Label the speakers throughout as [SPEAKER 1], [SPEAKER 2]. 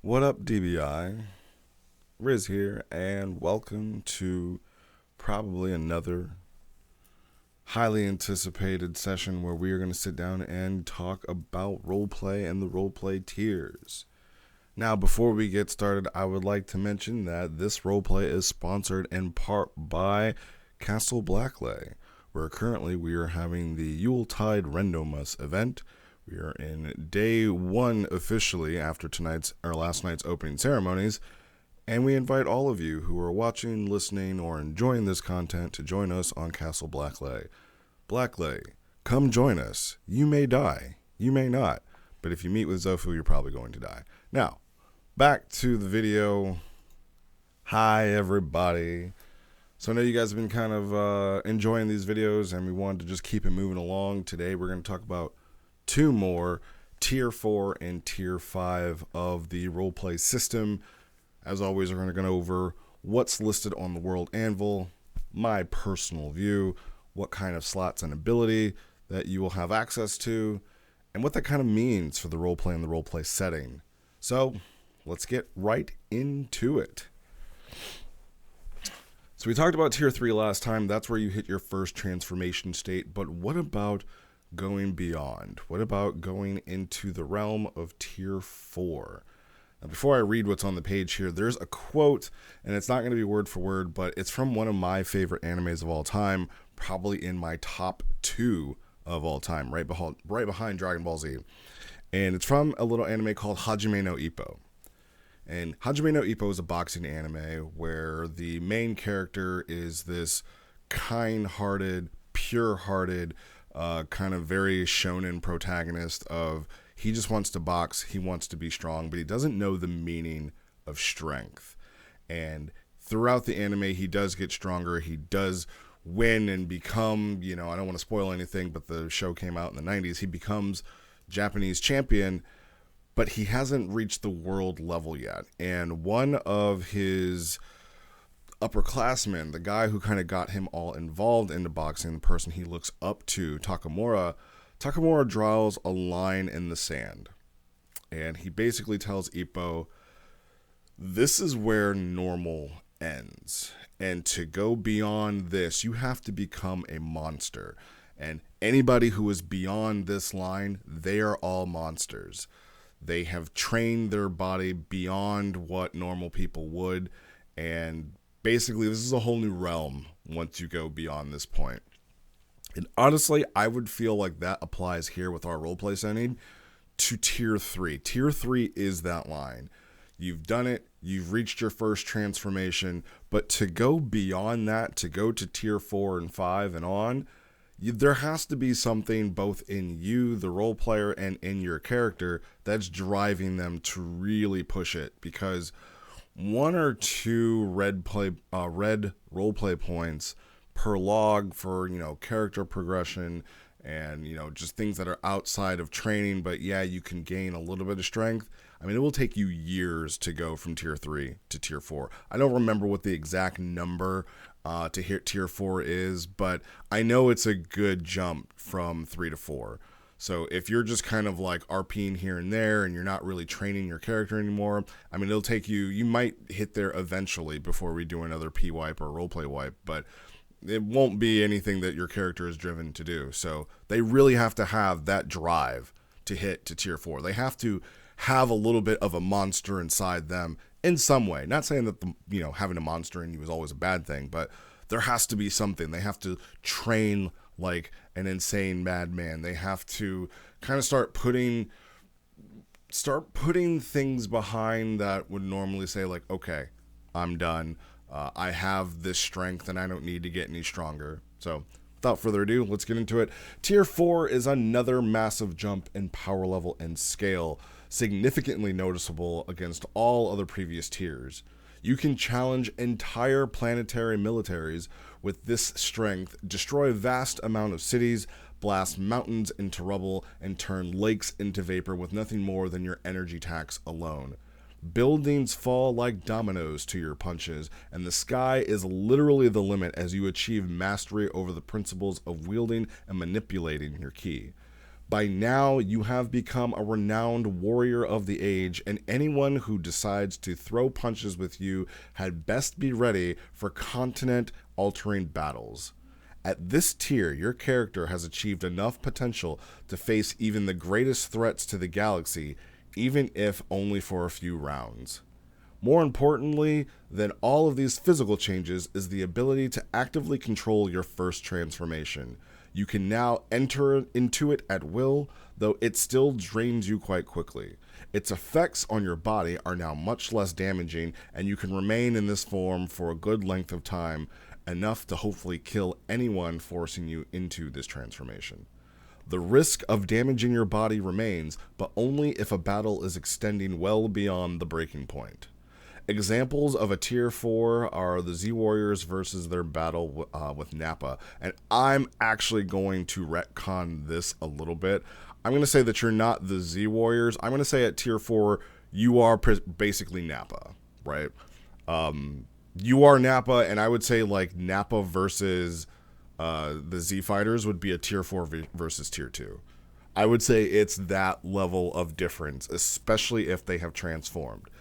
[SPEAKER 1] What up, DBI? Riz here, and welcome to probably another highly anticipated session where we are going to sit down and talk about roleplay and the roleplay tiers. Now, before we get started, I would like to mention that this roleplay is sponsored in part by Castle Blackley, where currently we are having the Yuletide Rendomus event. We are in day one officially after last night's opening ceremonies, and we invite all of you who are watching, listening, or enjoying this content to join us on Castle Blackley. Blackley, come join us. You may die, you may not, but if you meet with Zofu, you're probably going to die. Now, back to the video. Hi, everybody. So I know you guys have been kind of enjoying these videos, and we wanted to just keep it moving along. Today, we're going to talk about two more, Tier 4 and Tier 5 of the roleplay system. As always, we're going to go over what's listed on the World Anvil, my personal view, what kind of slots and ability that you will have access to, and what that kind of means for the roleplay and the roleplay setting. So, let's get right into it. So we talked about Tier 3 last time. That's where you hit your first transformation state, but what about going beyond? What about going into the realm of Tier 4? Now, before I read what's on the page here, there's a quote, and it's not going to be word for word, but it's from one of my favorite animes of all time, probably in my top 2 of all time, right behind Dragon Ball Z. And it's from a little anime called Hajime no Ippo. And Hajime no Ippo is a boxing anime where the main character is this kind-hearted, pure-hearted, kind of very shonen protagonist of he just wants to box, he wants to be strong, but he doesn't know the meaning of strength. And throughout the anime, he does get stronger, he does win and become, I don't want to spoil anything, but the show came out in the 90s, he becomes Japanese champion, but he hasn't reached the world level yet. And one of his upperclassmen, the guy who kind of got him all involved into boxing, the person he looks up to, Takamura draws a line in the sand. And he basically tells Ippo, this is where normal ends. And to go beyond this, you have to become a monster. And anybody who is beyond this line, they are all monsters. They have trained their body beyond what normal people would. And basically, this is a whole new realm once you go beyond this point. And honestly, I would feel like that applies here with our roleplay setting to Tier 3. Tier 3 is that line. You've done it, you've reached your first transformation, but to go beyond that, to go to Tier 4 and 5 and on, there has to be something both in you, the role player, and in your character that's driving them to really push it, because 1 or 2 red roleplay points per log for, character progression and, just things that are outside of training, but yeah, you can gain a little bit of strength. I mean, it will take you years to go from Tier 3 to Tier 4. I don't remember what the exact number to hit Tier 4 is, but I know it's a good jump from 3 to 4. So if you're just kind of like RPing here and there and you're not really training your character anymore, I mean, it'll take you might hit there eventually before we do another P wipe or roleplay wipe, but it won't be anything that your character is driven to do. So they really have to have that drive to hit to Tier 4. They have to have a little bit of a monster inside them in some way. Not saying that having a monster in you is always a bad thing, but there has to be something. They have to train like an insane madman. They have to kind of start putting things behind that would normally say like, okay, I'm done. I have this strength and I don't need to get any stronger. So without further ado, let's get into it. Tier 4 is another massive jump in power level and scale, significantly noticeable against all other previous tiers. You can challenge entire planetary militaries with this strength, destroy vast amount of cities, blast mountains into rubble, and turn lakes into vapor with nothing more than your energy tax alone. Buildings fall like dominoes to your punches, and the sky is literally the limit as you achieve mastery over the principles of wielding and manipulating your ki. By now, you have become a renowned warrior of the age, and anyone who decides to throw punches with you had best be ready for continent-altering battles. At this tier, your character has achieved enough potential to face even the greatest threats to the galaxy, even if only for a few rounds. More importantly than all of these physical changes is the ability to actively control your first transformation. You can now enter into it at will, though it still drains you quite quickly. Its effects on your body are now much less damaging, and you can remain in this form for a good length of time, enough to hopefully kill anyone forcing you into this transformation. The risk of damaging your body remains, but only if a battle is extending well beyond the breaking point. Examples of a tier 4 are the Z Warriors versus their battle with Nappa. And I'm actually going to retcon this a little bit. I'm going to say that you're not the Z Warriors. I'm going to say at tier 4, you are basically Nappa, right? You are Nappa, and I would say like Nappa versus the Z Fighters would be a tier 4 versus tier 2. I would say it's that level of difference, especially if they have transformed.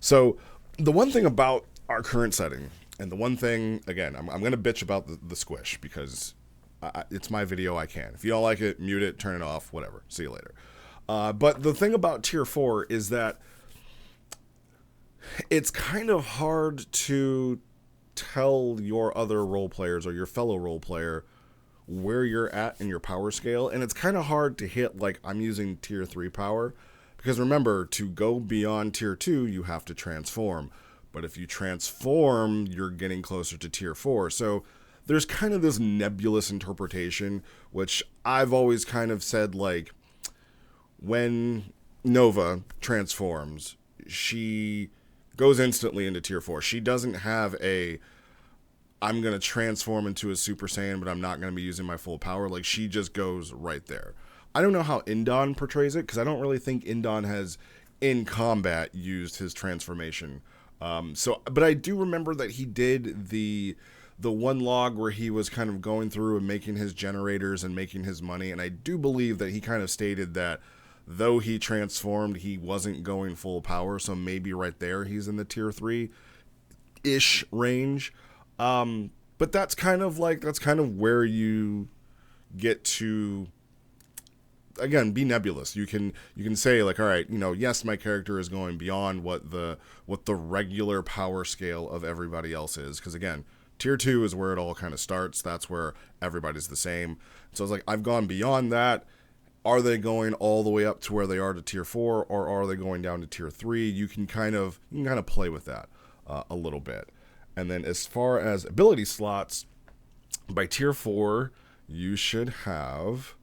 [SPEAKER 1] So the one thing about our current setting, and the one thing, again, I'm going to bitch about the squish because it's my video, I can. If you don't like it, mute it, turn it off, whatever. See you later. But the thing about tier 4 is that it's kind of hard to tell your other role players or your fellow role player where you're at in your power scale. And it's kind of hard to hit, like, I'm using tier 3 power. Because remember, to go beyond tier 2, you have to transform. But if you transform, you're getting closer to tier 4. So there's kind of this nebulous interpretation, which I've always kind of said, like, when Nova transforms, she goes instantly into tier 4. She doesn't have I'm going to transform into a Super Saiyan, but I'm not going to be using my full power. Like, she just goes right there. I don't know how Indon portrays it, because I don't really think Indon has, in combat, used his transformation. But I do remember that he did the one log where he was kind of going through and making his generators and making his money, and I do believe that he kind of stated that though he transformed, he wasn't going full power, so maybe right there he's in the tier 3-ish range. But that's kind of where you get to, again, be nebulous. You can say, like, all right, yes, my character is going beyond what the regular power scale of everybody else is, because again, tier 2 is where it all kind of starts. That's where everybody's the same. So it's like, I've gone beyond that. Are they going all the way up to where they are to tier 4, or are they going down to tier 3? You can kind of play with that a little bit. And then as far as ability slots, by tier 4, you should have,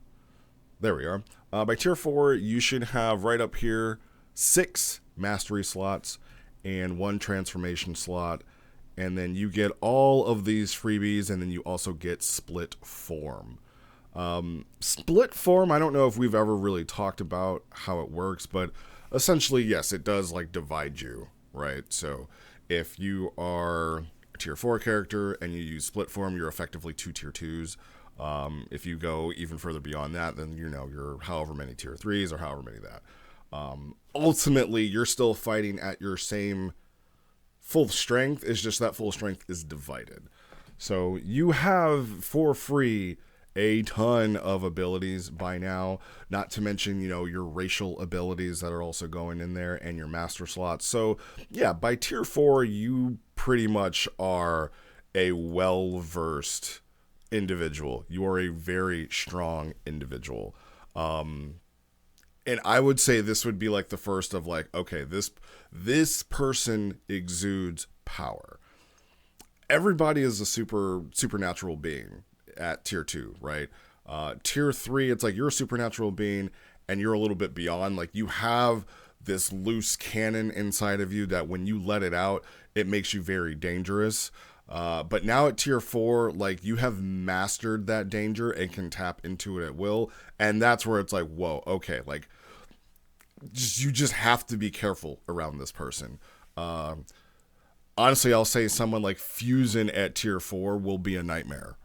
[SPEAKER 1] there we are. By tier 4, you should have right up here 6 mastery slots and 1 transformation slot. And then you get all of these freebies, and then you also get split form. Split form, I don't know if we've ever really talked about how it works, but essentially, yes, it does like divide you, right? So if you are a tier 4 character and you use split form, you're effectively 2 tier 2s. If you go even further beyond that, then you're however many tier 3s or however many that. Ultimately, you're still fighting at your same full strength. It's just that full strength is divided. So you have for free a ton of abilities by now, not to mention, your racial abilities that are also going in there and your master slots. So yeah, by tier 4, you pretty much are a well-versed individual. You are a very strong individual. And I would say this would be like the first of like, okay, this person exudes power. Everybody is a supernatural being at tier 2, right? Tier 3, it's like you're a supernatural being and you're a little bit beyond. Like, you have this loose cannon inside of you that when you let it out, it makes you very dangerous. But now at tier 4, like, you have mastered that danger and can tap into it at will. And that's where it's like, whoa, okay, like, you just have to be careful around this person. Honestly, I'll say someone like Fusion at tier 4 will be a nightmare.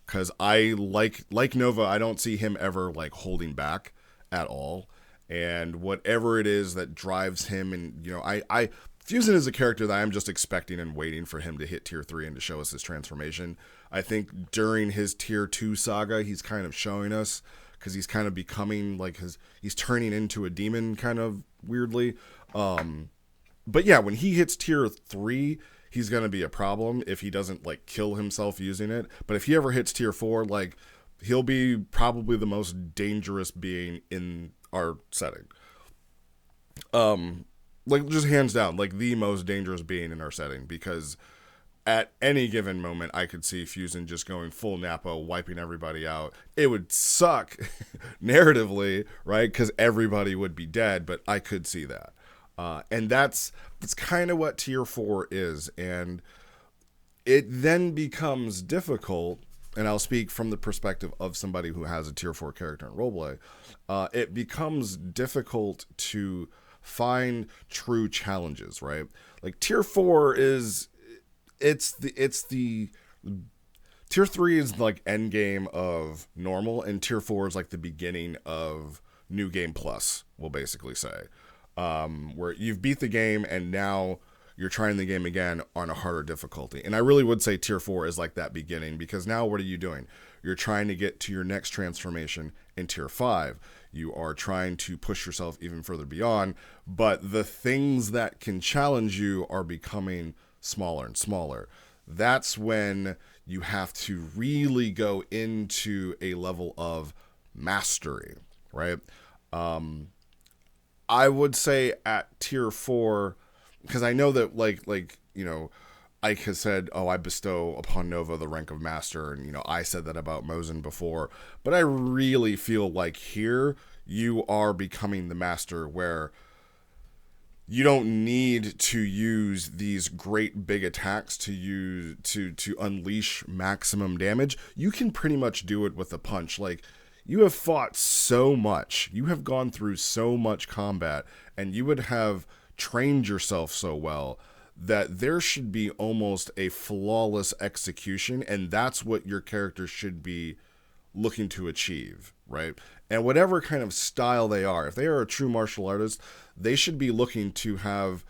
[SPEAKER 1] Because I like Nova, I don't see him ever like holding back. at all. And whatever it is that drives him, and I Fusen is a character that I'm just expecting and waiting for him to hit tier 3 and to show us his transformation. I think during his tier 2 saga, he's kind of showing us, because he's kind of becoming like he's turning into a demon kind of weirdly. But yeah, when he hits tier 3, he's going to be a problem if he doesn't like kill himself using it. But if he ever hits tier 4, like he'll be probably the most dangerous being in our setting. Like just hands down, like the most dangerous being in our setting, because at any given moment, I could see Fusen just going full Nappa, wiping everybody out. It would suck narratively, right? Because everybody would be dead, but I could see that. And that's kind of what tier 4 is. And it then becomes difficult, and I'll speak from the perspective of somebody who has a tier 4 character in roleplay. It becomes difficult to find true challenges, right? Like tier 4 is... It's the tier 3 is like end game of normal, and tier 4 is like the beginning of new game plus, we'll basically say, where you've beat the game and now you're trying the game again on a harder difficulty. And I really would say tier 4 is like that beginning, because now what are you doing? You're trying to get to your next transformation in tier 5. You are trying to push yourself even further beyond, but the things that can challenge you are becoming smaller and smaller. That's when you have to really go into a level of mastery, right? I would say at tier 4, because I know that Ike has said, oh, I bestow upon Nova the rank of master, and I said that about Mosin before, but I really feel like here you are becoming the master, where you don't need to use these great big attacks to unleash maximum damage. You can pretty much do it with a punch. Like, you have fought so much, you have gone through so much combat, and you would have trained yourself so well that there should be almost a flawless execution, and that's what your character should be looking to achieve, right? And whatever kind of style they are, if they are a true martial artist, they should be looking to have,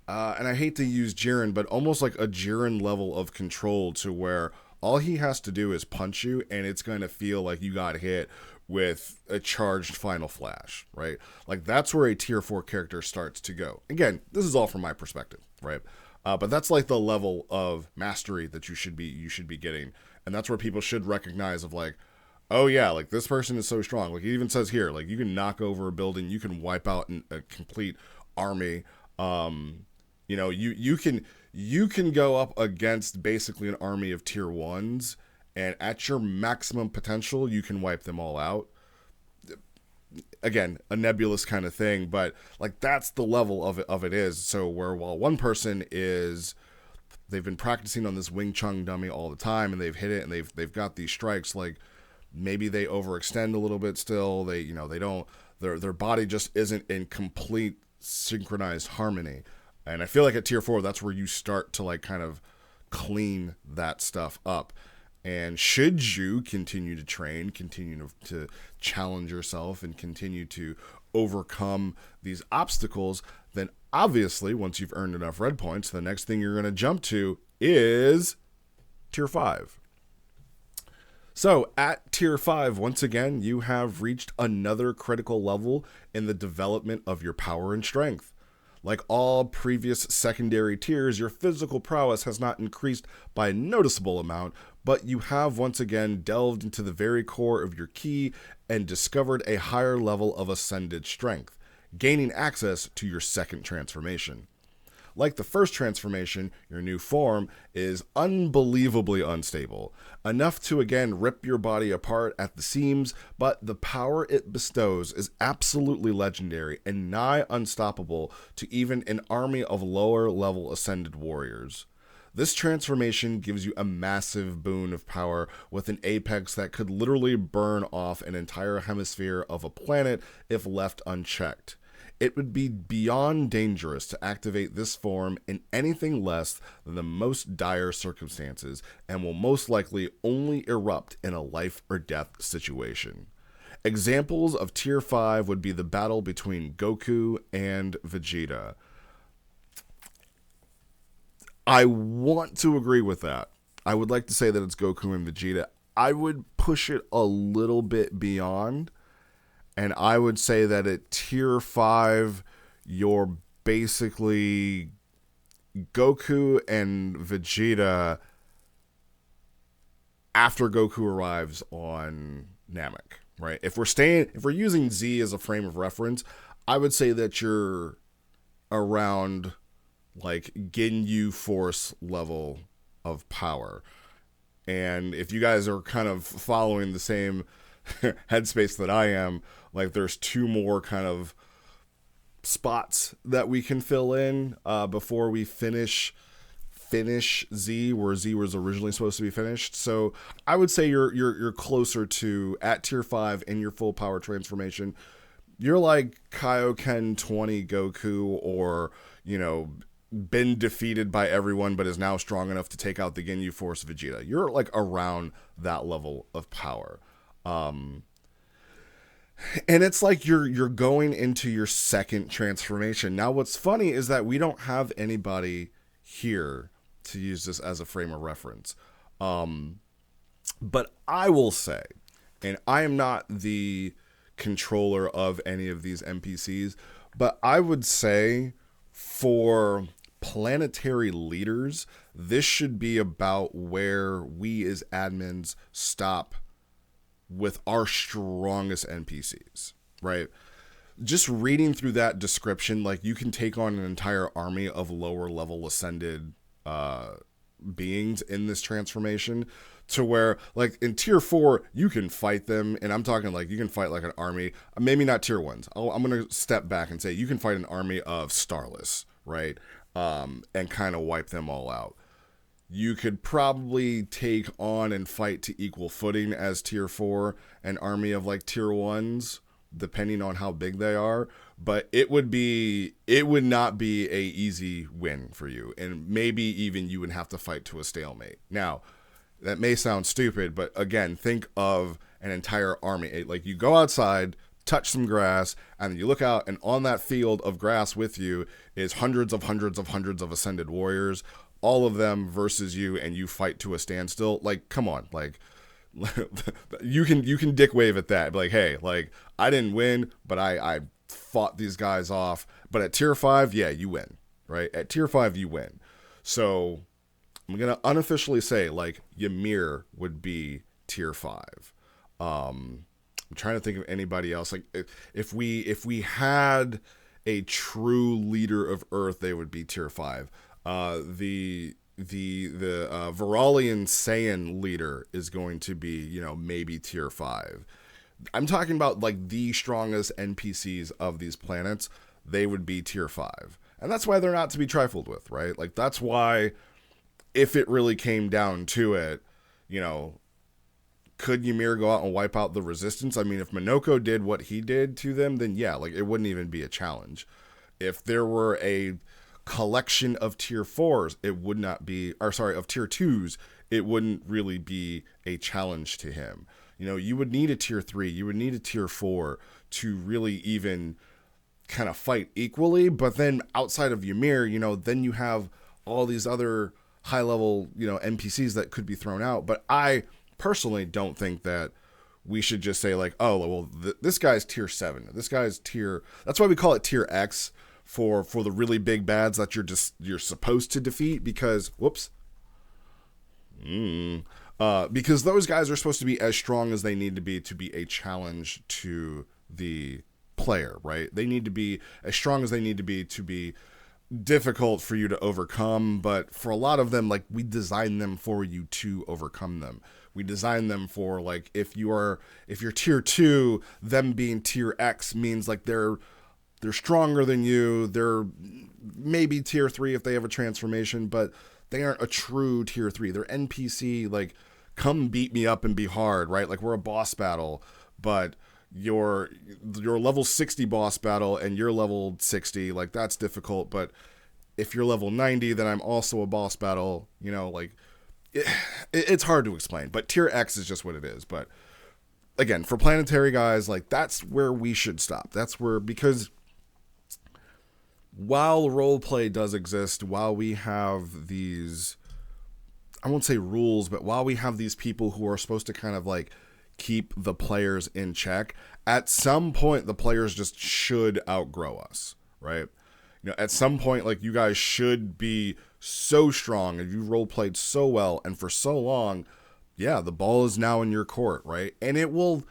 [SPEAKER 1] and I hate to use Jiren, but almost like a Jiren level of control, to where all he has to do is punch you and it's going to feel like you got hit with a charged final flash, right? Like, that's where a tier 4 character starts to go. Again, this is all from my perspective, right? But that's like the level of mastery that you should be getting. And that's where people should recognize of like, oh yeah, like this person is so strong. Like, it even says here, like, you can knock over a building, you can wipe out a complete army. You can go up against basically an army of tier 1s, and at your maximum potential, you can wipe them all out. Again, a nebulous kind of thing, but like that's the level of it is. So where while one person they've been practicing on this Wing Chun dummy all the time, and they've hit it, and they've got these strikes, like maybe they overextend a little bit still. They don't, their body just isn't in complete synchronized harmony. And I feel like at tier 4, that's where you start to like kind of clean that stuff up. And should you continue to train, continue to challenge yourself, and continue to overcome these obstacles, then obviously once you've earned enough red points, the next thing you're going to jump to is tier 5. So at tier 5, once again, you have reached another critical level in the development of your power and strength. Like all previous secondary tiers, your physical prowess has not increased by a noticeable amount, but you have once again delved into the very core of your ki and discovered a higher level of ascended strength, gaining access to your second transformation. Like the first transformation, your new form is unbelievably unstable, enough to again rip your body apart at the seams, but the power it bestows is absolutely legendary and nigh unstoppable to even an army of lower level ascended warriors. This transformation gives you a massive boon of power with an apex that could literally burn off an entire hemisphere of a planet if left unchecked. It would be beyond dangerous to activate this form in anything less than the most dire circumstances, and will most likely only erupt in a life or death situation. Examples of tier 5 would be the battle between Goku and Vegeta. I want to agree with that. I would like to say that it's Goku and Vegeta. I would push it a little bit beyond, and I would say that at tier 5, you're basically Goku and Vegeta after Goku arrives on Namek, right? If we're using Z as a frame of reference, I would say that you're around like Ginyu Force level of power. And if you guys are kind of following the same headspace that I am, like there's two more kind of spots that we can fill in before we finish Z, where Z was originally supposed to be finished. So I would say you're closer to, at tier 5 in your full power transformation, you're like Kaioken 20 Goku, or been defeated by everyone but is now strong enough to take out the Ginyu Force Vegeta. You're like around that level of power. And it's like you're going into your second transformation. Now what's funny is that we don't have anybody here to use this as a frame of reference. But I will say, and I am not the controller of any of these NPCs, but I would say for planetary leaders, this should be about where we as admins stop with our strongest NPCs, right? Just reading through that description, like you can take on an entire army of lower level ascended beings in this transformation, to where like in tier 4 you can fight them, and I'm talking like you can fight like an army, maybe not tier 1s. I'm gonna step back and say you can fight an army of Starless, right? And kind of wipe them all out. You could probably take on and fight to equal footing as tier 4 an army of like tier 1s, depending on how big they are, but it would not be a easy win for you, and maybe even you would have to fight to a stalemate. Now that may sound stupid, but again, think of an entire army. Like you go outside, touch some grass, and then you look out, and on that field of grass with you is hundreds of ascended warriors, all of them versus you, and you fight to a standstill. Like, come on, like you can dick wave at that, like, hey, like I didn't win, but I fought these guys off. But at tier 5, yeah, you win, right? At tier 5 you win. So I'm gonna unofficially say like Ymir would be tier 5. I'm trying to think of anybody else. Like if we had a true leader of Earth, they would be tier 5. The Viralian Saiyan leader is going to be, maybe tier 5. I'm talking about like the strongest NPCs of these planets. They would be tier 5. And that's why they're not to be trifled with, right? Like that's why, if it really came down to it, could Ymir go out and wipe out the resistance? I mean, if Minoko did what he did to them, then yeah, like it wouldn't even be a challenge. If there were a collection of tier 4s, it would not be, or sorry, of tier 2s, it wouldn't really be a challenge to him. You would need a tier 3, you would need a tier 4 to really even kind of fight equally. But then outside of Ymir, then you have all these other high level, NPCs that could be thrown out. But I personally don't think that we should just say like, oh, well, this guy's tier 7. This guy's tier, that's why we call it tier X for the really big bads that you're supposed to defeat, because because those guys are supposed to be as strong as they need to be a challenge to the player, right? They need to be as strong as they need to be difficult for you to overcome. But for a lot of them, like, we design them for you to overcome them. We design them for, like, if you're tier 2, them being tier X means like they're stronger than you. They're maybe tier 3 if they have a transformation, but they aren't a true tier 3. They're NPC, like, come beat me up and be hard, right? Like, we're a boss battle, but your level 60 boss battle and you're level 60, like, that's difficult. But if you're level 90, then I'm also a boss battle, like, it's hard to explain. But tier X is just what it is. But again, for planetary guys, like that's where we should stop. That's where, because while roleplay does exist, while we have these, I won't say rules, but while we have these people who are supposed to kind of like keep the players in check, at some point the players just should outgrow us, right? You know, at some point, like, you guys should be so strong and you role played so well and for so long. Yeah, the ball is now in your court, right? And it will,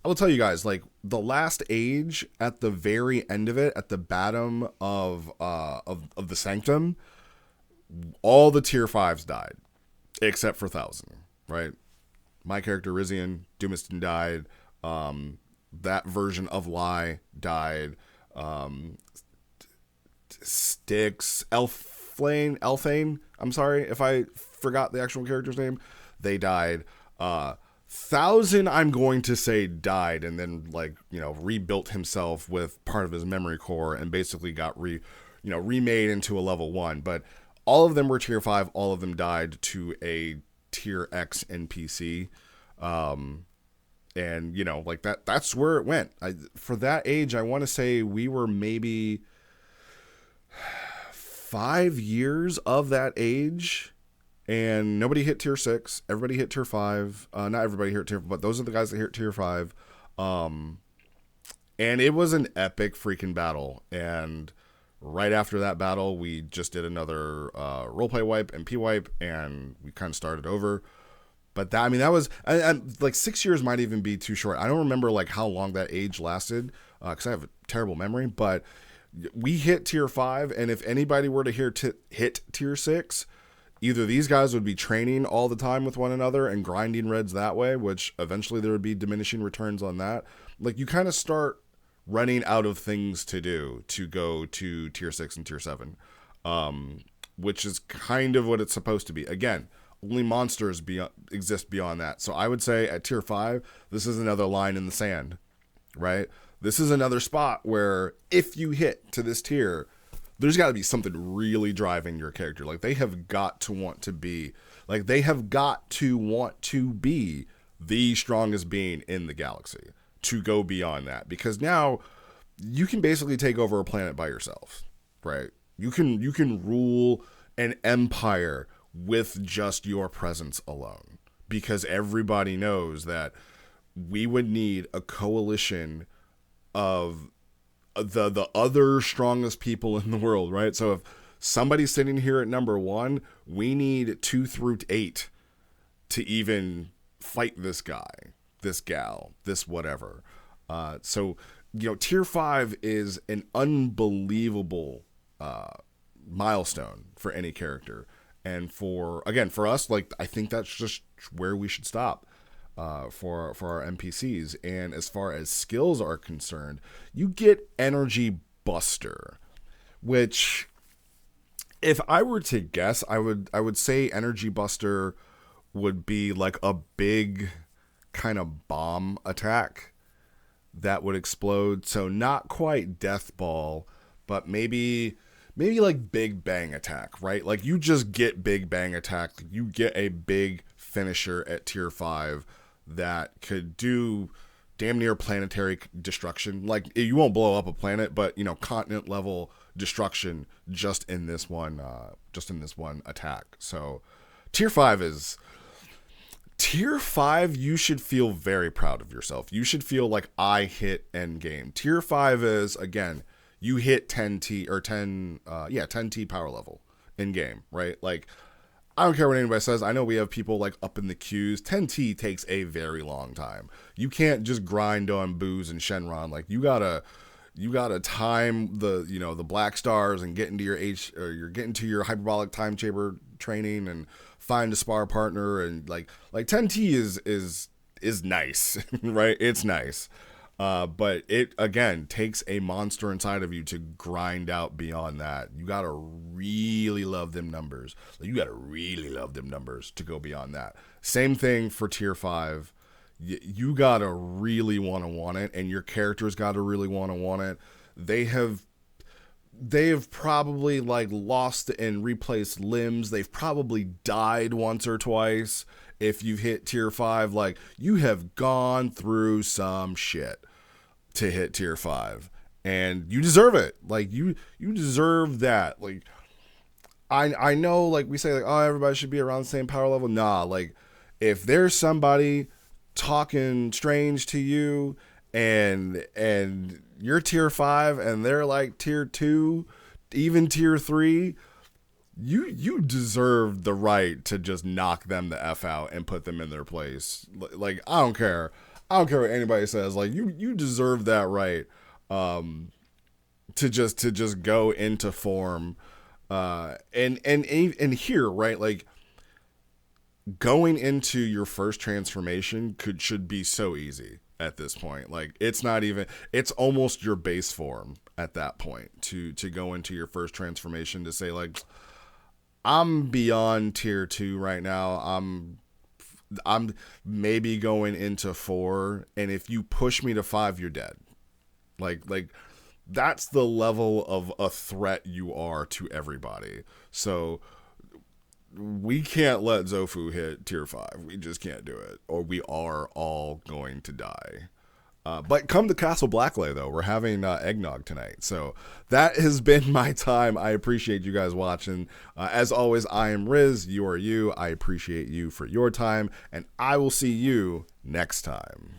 [SPEAKER 1] I will tell you guys, like, the last age at the very end of it, at the bottom of the sanctum, all the tier 5s died except for Thousand, right? My character Rizian, Doomiston died. That version of Lie died. Styx, Elfane, I'm sorry if I forgot the actual character's name. They died. Thousand, I'm going to say died and then, like, you know, rebuilt himself with part of his memory core and basically got remade into a level 1. But all of them were tier 5. All of them died to a tier X NPC. And, you know, like that's where it went. For that age, I want to say we were maybe 5 years of that age, and nobody hit tier 6. Everybody hit tier 5. Not everybody hit tier 5, but those are the guys that hit tier 5. And it was an epic freaking battle. And right after that battle, we just did another roleplay wipe, MP wipe, and we kind of started over. But that, I mean, that was, and like 6 years might even be too short. I don't remember like how long that age lasted, because I have a terrible memory, but we hit tier 5, and if anybody were to hit tier 6, either these guys would be training all the time with one another and grinding reds that way, which eventually there would be diminishing returns on that. Like, you kind of start running out of things to do to go to tier 6 and tier 7, which is kind of what it's supposed to be. Again, only monsters exist beyond that. So I would say at tier 5, this is another line in the sand, right? This is another spot where if you hit to this tier, there's got to be something really driving your character. Like, they have got to want to be, like, they have got to want to be the strongest being in the galaxy to go beyond that. Because now you can basically take over a planet by yourself, right? You can rule an empire with just your presence alone, because everybody knows that we would need a coalition of the other strongest people in the world, right? So if somebody's sitting here at number 1, we need 2 through 8 to even fight this guy, this gal, this whatever. So, you know, tier 5 is an unbelievable milestone for any character. And for us, like, I think that's just where we should stop. For our NPCs. And as far as skills are concerned, you get Energy Buster, which, if I were to guess, I would say Energy Buster would be like a big kind of bomb attack that would explode. So not quite Death Ball, but maybe like Big Bang Attack, right? Like, you just get Big Bang Attack. You get a big finisher at tier 5 that could do damn near planetary destruction. Like, you won't blow up a planet, but, you know, continent level destruction just in this one attack. So tier 5, you should feel very proud of yourself. You should feel like I hit end game. Tier 5 is, again, you hit 10T or 10T power level in game, right? Like, I don't care what anybody says. I know we have people like up in the queues. 10T takes a very long time. You can't just grind on Booz and Shenron. Like, you gotta time the black stars and get into your hyperbolic time chamber training and find a spar partner, and like 10T is nice, right? It's nice. But it, again, takes a monster inside of you to grind out beyond that. You gotta really love them numbers. You gotta really love them numbers to go beyond that. Same thing for tier 5. You gotta really want it, and your characters gotta really want it. They have probably like lost and replaced limbs. They've probably died once or twice, if you've hit tier 5, like, you have gone through some shit to hit tier 5, and you deserve it. Like, you deserve that. Like, I know, like, we say, like, oh, everybody should be around the same power level. Nah, like, if there's somebody talking strange to you, and you're tier 5 and they're like tier 2, even tier 3, you deserve the right to just knock them the F out and put them in their place. Like, I don't care what anybody says. Like, you deserve that right, to just go into form, and here, right, like, going into your first transformation should be so easy at this point. Like, it's almost your base form at that point to go into your first transformation, to say, like, I'm beyond tier 2 right now. I'm maybe going into 4, and if you push me to 5, you're dead. Like that's the level of a threat you are to everybody. So we can't let Zofu hit tier 5. We just can't do it, or we are all going to die. But come to Castle Blackley, though. We're having eggnog tonight. So that has been my time. I appreciate you guys watching. As always, I am Riz. You are you. I appreciate you for your time, and I will see you next time.